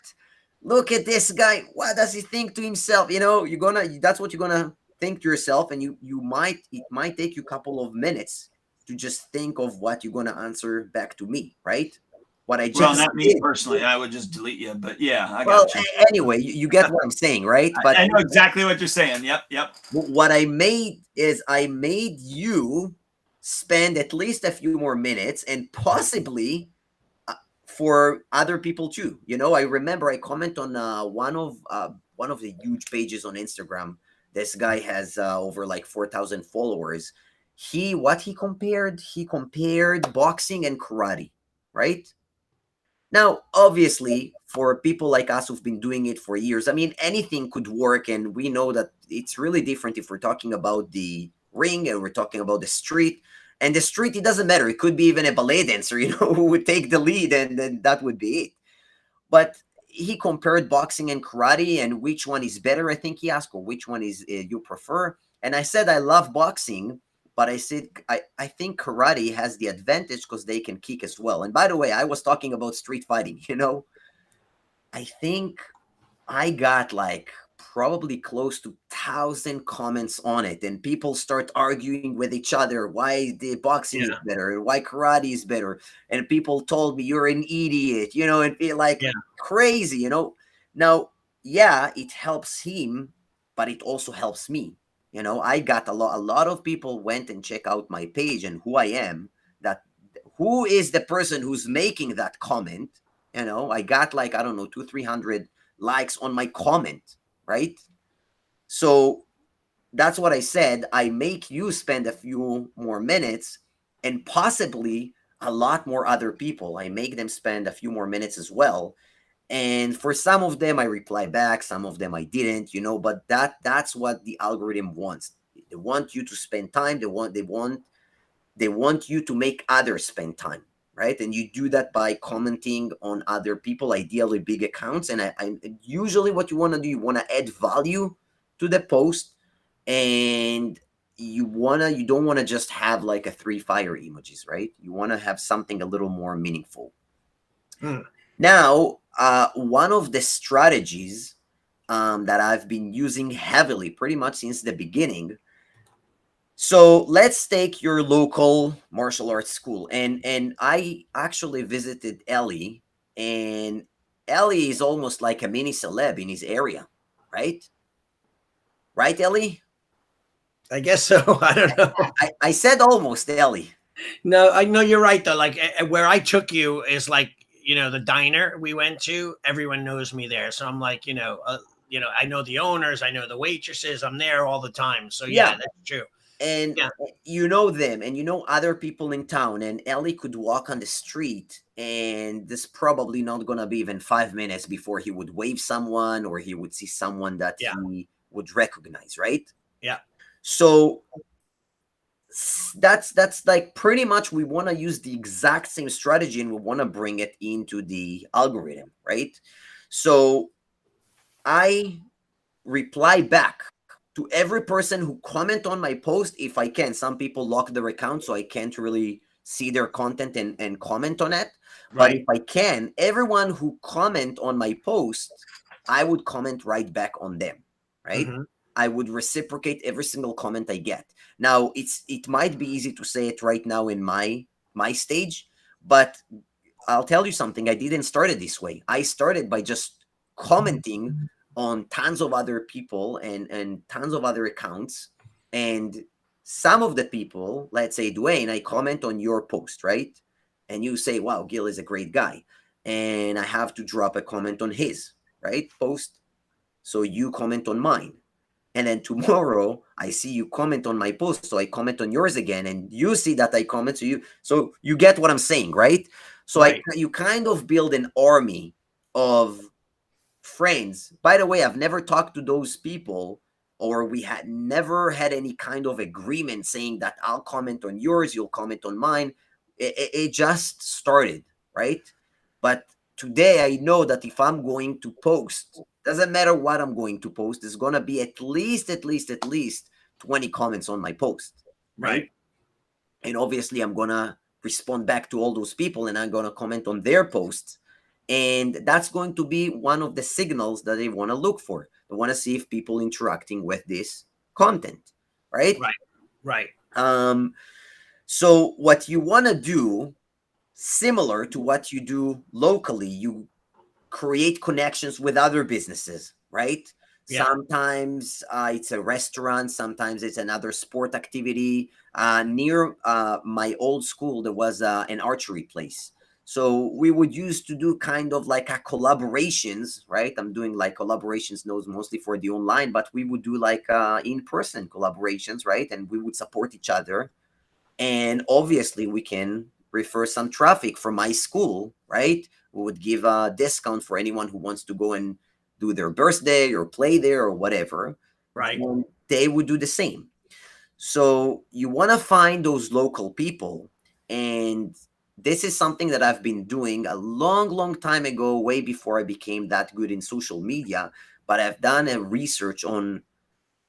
Look at this guy. What does he think to himself? That's what you're gonna think to yourself, and it might take you a couple of minutes to just think of what you're gonna answer back to me, right? What I Well, just not me did. personally. I would just delete you. But yeah, I Well, got you. anyway, you get what I'm saying, right? But I know exactly what you're saying. Yep, yep. what I made is I made you spend at least a few more minutes, and possibly for other people too. I remember I comment on one of the huge pages on Instagram. This guy has over like 4,000 followers. He compared boxing and karate, right? Now, obviously, for people like us who've been doing it for years, I mean, anything could work, and we know that it's really different if we're talking about the ring and we're talking about the street. And the street, it doesn't matter. It could be even a ballet dancer, who would take the lead, and then that would be it. But he compared boxing and karate, and which one is better, I think he asked, or which one is you prefer. And I said, I love boxing, but I said, I think karate has the advantage because they can kick as well. And by the way, I was talking about street fighting. I think I got like probably close to 1,000 comments on it, and people start arguing with each other why the boxing is Yeah. better and why karate is better, and people told me you're an idiot, and be like Yeah. crazy. Now, yeah, it helps him, but it also helps me. I got a lot of people went and check out my page and who I am, that who is the person who's making that comment. I got like, I don't know, 200-300 likes on my comment, right? So that's what I said. I make you spend a few more minutes, and possibly a lot more other people. I make them spend a few more minutes as well. And for some of them I reply back, some of them I didn't, but that's what the algorithm wants. They want you to spend time. They want you to make others spend time, right? And you do that by commenting on other people, ideally big accounts. And I usually what you want to do, you want to add value to the post, and you don't want to just have like a three fire emojis, right? You want to have something a little more meaningful. Hmm. Now, one of the strategies that I've been using heavily pretty much since the beginning. So let's take your local martial arts school, and I actually visited Ellie, and Ellie is almost like a mini celeb in his area, right? Right, Ellie? I guess so. I don't know. I said almost, Ellie. No, I know you're right though. Like where I took you is like, the diner we went to. Everyone knows me there, so I'm like, I know the owners, I know the waitresses. I'm there all the time. So Yeah. yeah, that's true. And Yeah. you know them, and you know other people in town, and Ellie could walk on the street, and there's probably not gonna be even 5 minutes before he would wave someone, or he would see someone that Yeah. he would recognize, right? Yeah. So that's like pretty much we want to use the exact same strategy, and we want to bring it into the algorithm, right? So I reply back to every person who comment on my post if I can. Some people lock their account, so I can't really see their content and comment on it. But if Right. I can, everyone who comment on my post, I would comment right back on them, right? Mhm. I would reciprocate every single comment I get. Now, it might be easy to say it right now in my stage, but I'll tell you something. I didn't start it this way. I started by just commenting on tons of other people and tons of other accounts. And some of the people, let's say Dwayne, I comment on your post, right? And you say, wow, Gil is a great guy. And I have to drop a comment on his, right? Post. So you comment on mine. And then tomorrow I see you comment on my post. So I comment on yours again. And you see that I comment. So you get what I'm saying, right? So Right. you kind of build an army of friends. By the way, I've never talked to those people, or we had never had any kind of agreement saying that I'll comment on yours, you'll comment on mine. It just started, right? But today I know that if I'm going to post, doesn't matter what I'm going to post, there's gonna be at least 20 comments on my post, right? Right. And obviously I'm gonna respond back to all those people, and I'm gonna comment on their posts. And that's going to be one of the signals that they want to look for. They want to see if people interacting with this content, right? Right. Right. So what you want to do, similar to what you do locally, you create connections with other businesses, right? Yeah. Sometimes it's a restaurant, sometimes it's another sport activity. Near my old school, there was an archery place. So we would used to do kind of like a collaborations, right? I'm doing like collaborations knows mostly for the online, but we would do like in-person collaborations, right? And we would support each other. And obviously we can refer some traffic from my school, right? We would give a discount for anyone who wants to go and do their birthday or play there or whatever. Right. And they would do the same. So you want to find those local people. And this is something that I've been doing a long time ago, way before I became that good in social media. But I've done a research on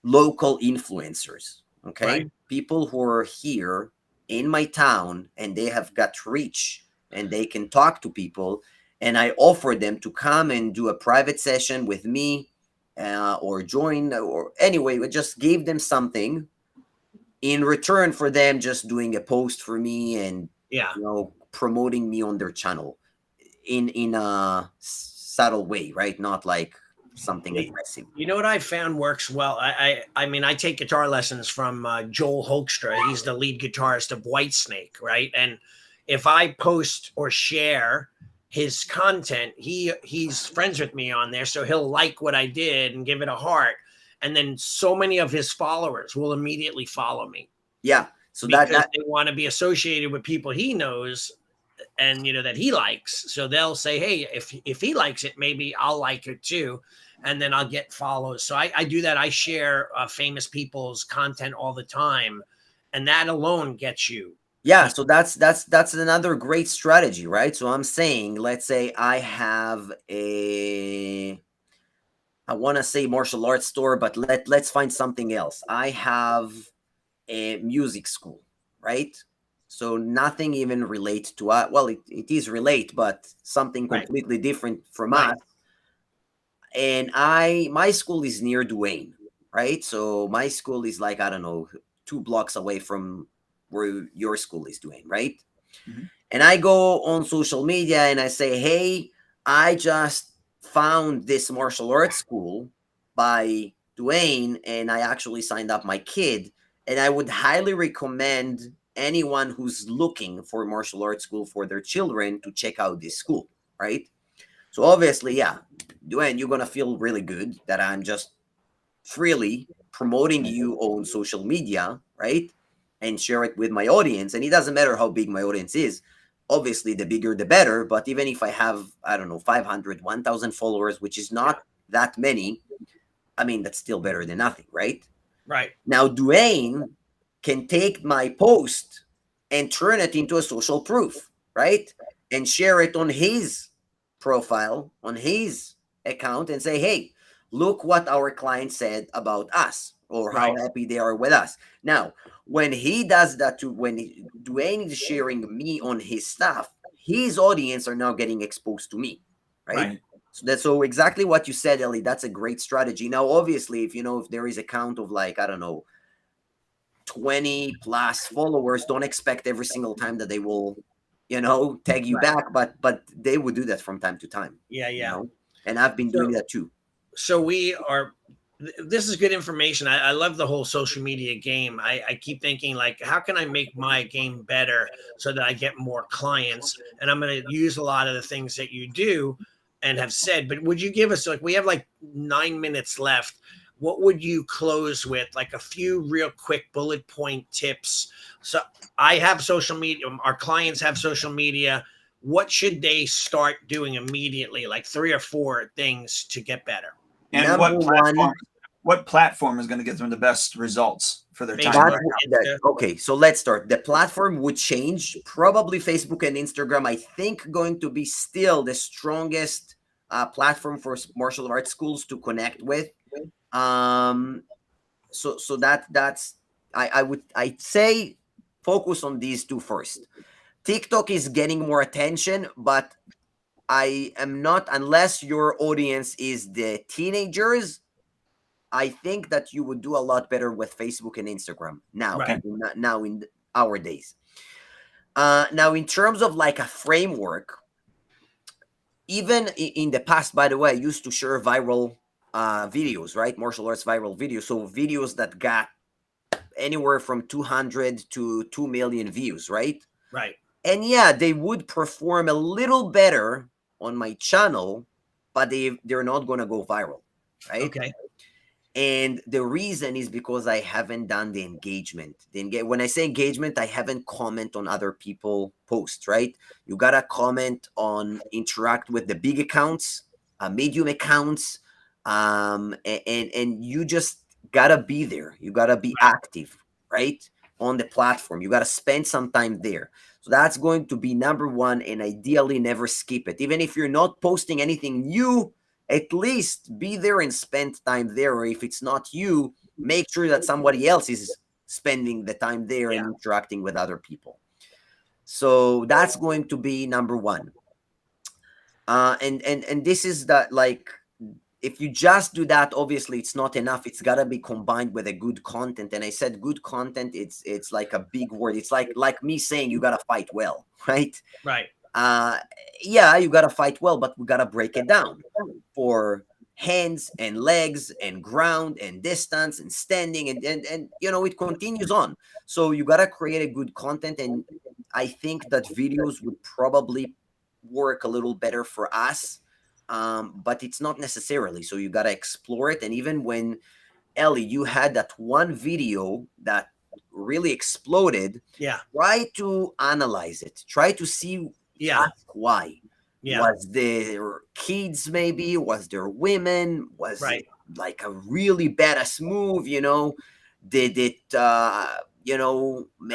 local influencers, okay? Right. People who are here in my town and they have got reach and they can talk to people. And I offer them to come and do a private session with me or join, or anyway, we just gave them something in return for them just doing a post for me and Yeah. promoting me on their channel in a subtle way, right? Not like something aggressive. You know what I found works well? I mean, I take guitar lessons from Joel Hoekstra. He's the lead guitarist of Whitesnake, right? And if I post or share his content, he's friends with me on there, so he'll like what I did and give it a heart. And then so many of his followers will immediately follow me. Yeah. So because that they want to be associated with people he knows and that he likes. So they'll say, hey, if he likes it, maybe I'll like it too. And then I'll get follows. So I do that. I share famous people's content all the time. And that alone gets you. Yeah, so that's another great strategy, right? So I'm saying, let's say I have I want to say martial arts store, but let's find something else. I have a music school, right? So nothing even relates to well, it is relate, but something completely different from us. And my school is near Duane, right? So my school is like, I don't know, 2 blocks away from where your school is doing, right? Mhm. And I go on social media and I say, hey, I just found this martial arts school by Duane, and I actually signed up my kid. And I would highly recommend anyone who's looking for martial arts school for their children to check out this school, right? So obviously, yeah, Duane, you're gonna feel really good that I'm just freely promoting you on social media, right? And share it with my audience. And it doesn't matter how big my audience is. Obviously, the bigger the better. But even if I have, I don't know, 500, 1,000 followers, which is not that many, I mean, that's still better than nothing, right? Right. Now, Duane can take my post and turn it into a social proof, right? And share it on his profile, on his account, and say, hey, look what our client said about us, or how happy they are with us. Now, when he does that, Duane is sharing me on his stuff, his audience are now getting exposed to me, right? So that's exactly what you said, Ellie. That's a great strategy. Now, obviously, if there is a count of like, I don't know, 20 plus followers, don't expect every single time that they will, tag you back, but they would do that from time to time. Yeah. And I've been doing that too. So this is good information. I love the whole social media game. I keep thinking, like, how can I make my game better so that I get more clients? And I'm going to use a lot of the things that you do and have said. But would you give us, like, we have like 9 minutes left. What would you close with? Like a few real quick bullet point tips. So I have social media. Our clients have social media. What should they start doing immediately? Like 3 or 4 things to get better. And what platform is going to get them the best results for their time? Okay, so let's start. The platform would change. Probably Facebook and Instagram, I think, going to be still the strongest platform for martial arts schools to connect with. So that's I'd say focus on these two first. TikTok is getting more attention, but I am not, unless your audience is the teenagers, I think that you would do a lot better with Facebook and Instagram now in our days. Now, in terms of like a framework, even in the past, by the way, I used to share viral videos, right? Martial arts viral videos. So videos that got anywhere from 200 to 2 million views, right? Right. And yeah, they would perform a little better on my channel, but they're not going to go viral, right? Okay. And the reason is because I haven't done the engagement. When I say engagement, I haven't comment on other people posts, right? You got to comment on, interact with the big accounts, medium accounts, and you just got to be there. You got to be active, right? On the platform. You got to spend some time there. So that's going to be number one, and ideally never skip it. Even if you're not posting anything new, at least be there and spend time there. Or if it's not you, make sure that somebody else is spending the time there and interacting with other people. So that's going to be number one. And this is that, like, if you just do that, obviously it's not enough. It's got to be combined with a good content. And I said good content, it's like a big word. It's like me saying you got to fight well, right? Right. uh yeah, you got to fight well, but we got to break it down for hands and legs and ground and distance and standing, and it continues on. So you got to create a good content, and I think that videos would probably work a little better for us, but it's not necessarily. So you got to explore it. And even when, Ellie, you had that one video that really exploded, Yeah. try to analyze it, try to see, Yeah. ask why. Yeah. Was there kids, maybe? Was there women? Was Right. it like a really badass move? Did it make a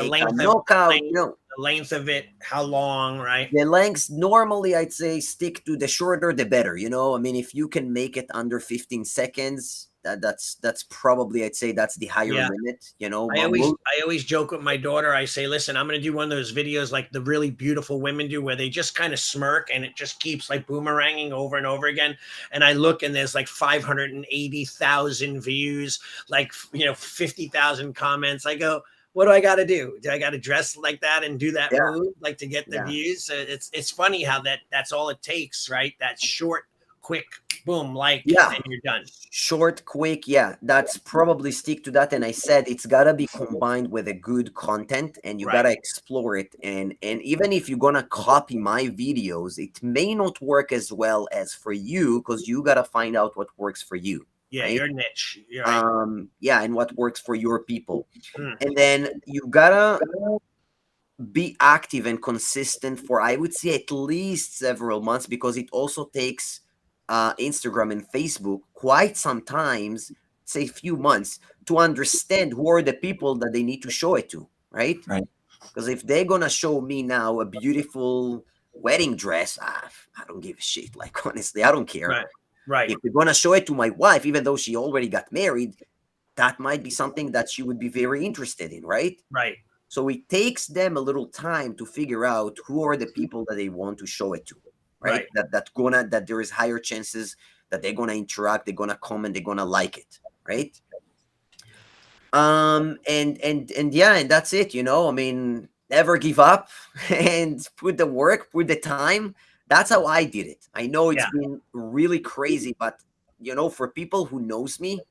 length of knockout? length, the length of it, how long, right? The lengths, normally I'd say stick to the shorter the better. I mean, if you can make it under 15 seconds, that's probably, I'd say that's the higher Yeah. limit. I always joke with my daughter. I say, listen, I'm going to do one of those videos like the really beautiful women do, where they just kind of smirk and it just keeps like boomeranging over and over again. And I look, and there's like 580,000 views, like 50,000 comments. I go, what do I got to do? Do I got to dress like that and do that move, like to get the views? So it's funny how that's all it takes, right? That short, quick, boom, and you're done. Short, quick, that's probably stick to that. And I said it's gotta be combined with a good content, and you gotta explore it. And even if you're gonna copy my videos, it may not work as well as for you, because you gotta find out what works for you. Yeah, right? your niche. You're right. And what works for your people. And then you gotta be active and consistent for, I would say, at least several months, because it also takes Instagram and Facebook quite sometimes, say a few months, to understand who are the people that they need to show it to, right? Because if they're gonna show me now a beautiful wedding dress, I don't give a shit. Like, honestly, I don't care. Right. If they're gonna show it to my wife, even though she already got married, that might be something that she would be very interested in, right? Right. So it takes them a little time to figure out who are the people that they want to show it to, right? That there is higher chances that they're gonna interact, they're gonna comment, they're gonna like it, right? And that's it. I mean, never give up and put the work, put the time. That's how I did it. I know it's been really crazy, but for people who knows me,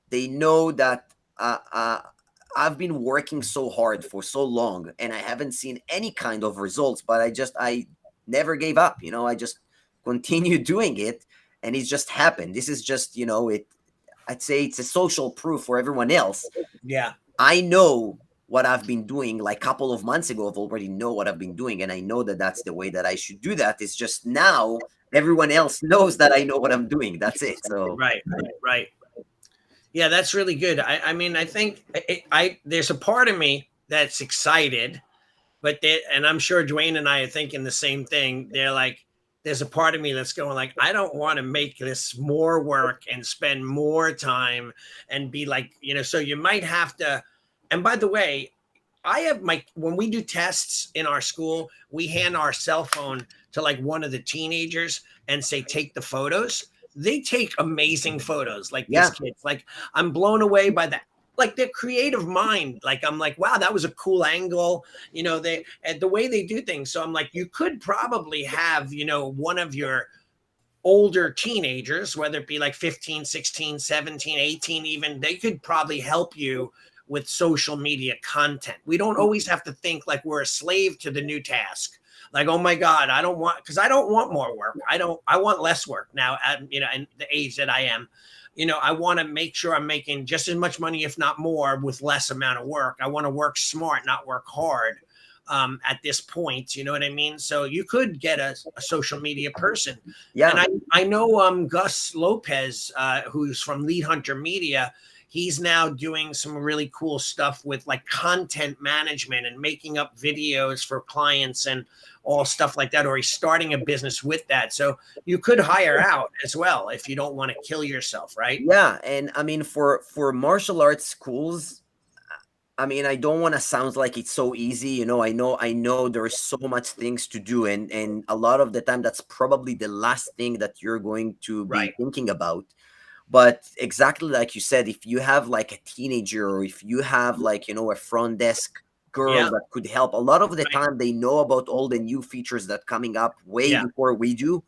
they know that I've been working so hard for so long, and I haven't seen any kind of results, but I never gave up. I just continued doing it, and it's just happened. This is just, I'd say it's a social proof for everyone else. Yeah. I know what I've been doing. Like a couple of months ago, I've already know what I've been doing, and I know that that's the way that I should do that. It's just now everyone else knows that I know what I'm doing. That's it. So right. Yeah, that's really good. I mean, I think there's a part of me that's excited, and I'm sure Dwayne and I are thinking the same thing. They're like, there's a part of me that's going like, I don't want to make this more work and spend more time and be like, so you might have to. And by the way, when we do tests in our school, we hand our cell phone to like one of the teenagers and say, take the photos. They take amazing photos, like these kids. Like, I'm blown away by that. Like, their creative mind. Like, I'm like, wow, that was a cool angle. The way they do things. So I'm like, you could probably have, one of your older teenagers, whether it be like 15, 16, 17, 18, even, they could probably help you with social media content. We don't always have to think like we're a slave to the new task. Like, oh my God, because I don't want more work. I want less work now at, and the age that I am, I want to make sure I'm making just as much money, if not more, with less amount of work. I want to work smart, not work hard at this point. You know what I mean? So you could get a social media person. Yeah. And I know Gus Lopez, who's from Lead Hunter Media. He's now doing some really cool stuff with like content management and making up videos for clients and all stuff like that, or he's starting a business with that. So you could hire out as well if you don't want to kill yourself, right? Yeah. And I mean, for martial arts schools, I mean, I don't want to sound like it's so easy, you know. I know there's so much things to do, and a lot of the time that's probably the last thing that you're going to be Right. thinking about. But exactly like you said, if you have like a teenager, or if you have like, you know, a front desk girl Yeah. that could help, a lot of the Right. time they know about all the new features that coming up way Yeah. before we do.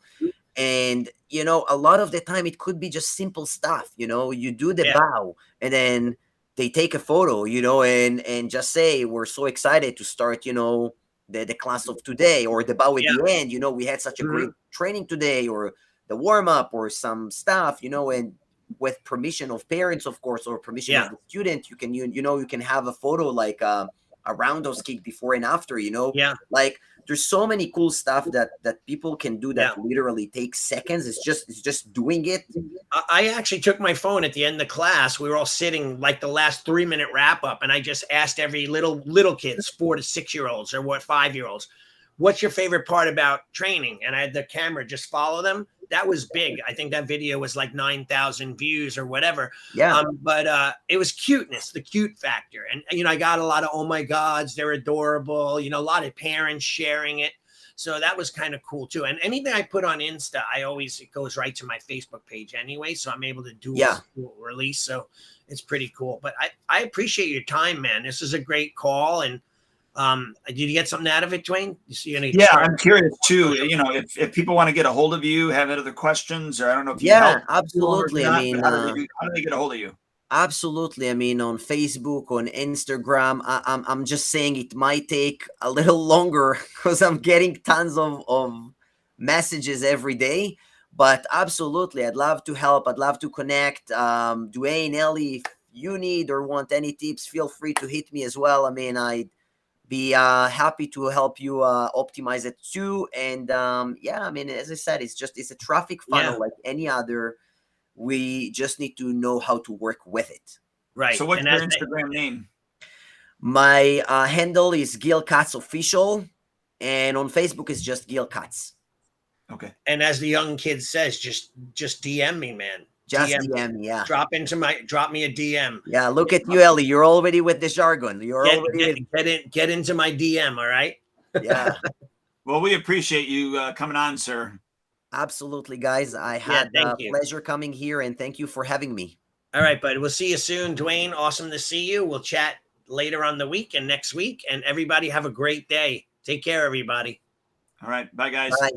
And you know, a lot of the time it could be just simple stuff, you know. You do the Yeah. bow, and then they take a photo, you know, and just say, we're so excited to start, you know, the class of today, or the bow at Yeah. the end, you know, we had such a great Mhm. training today, or the warm-up, or some stuff, you know. And with permission of parents, of course, or permission Yeah. of the student, you can, you know, you can have a photo like a roundhouse kick before and after, you know. Yeah. Like, there's so many cool stuff that people can do that Yeah. literally takes seconds. It's just doing it. I actually took my phone at the end of the class. We were all sitting like the last 3-minute wrap up, and I just asked every little kids, 4 to 6 year olds, or what 5 year olds, what's your favorite part about training? And I had the camera just follow them. That was big. I think that video was like 9,000 views or whatever. Yeah. But it was cuteness, the cute factor. And, you know, I got a lot of, oh my gods, they're adorable. You know, a lot of parents sharing it. So that was kind of cool too. And anything I put on Insta, it goes right to my Facebook page anyway. So I'm able to Yeah. dual release. So it's pretty cool. But I appreciate your time, man. This is a great call. And did you get something out of it, Dwayne? Yeah, I'm curious too. You know, if people want to get a hold of you, have other questions, or I don't know if you Yeah, help or absolutely. I not, mean, but how do they get a hold of you? absolutely. I mean, on Facebook, on Instagram, I'm just saying it might take a little longer because I'm getting tons of messages every day. But absolutely, I'd love to help. I'd love to connect. Dwayne, Ellie, if you need or want any tips, feel free to hit me as well. I mean, I'd be happy to help you optimize it too. And yeah, I mean, as I said, it's a traffic Yeah, funnel like any other. We just need to know how to work with it. right. So what's And your Instagram name? My handle is Gil Katz Official, and on Facebook is just Gil Katz. Okay. as the young kid says, just DM me, man. Just DM me. DM me, yeah. Drop me a DM. Yeah, look at you, Ellie. You're already with the jargon. You're Get already with, get into my DM. All right. yeah. Well, we appreciate you coming on, sir. Absolutely, guys. I Yeah, had thank you. pleasure coming here, and thank you for having me. All right, bud. We'll see you soon, Dwayne. Awesome to see you. We'll chat later on the week and next week. And everybody have a great day. Take care, everybody. All right. Bye, guys. Bye.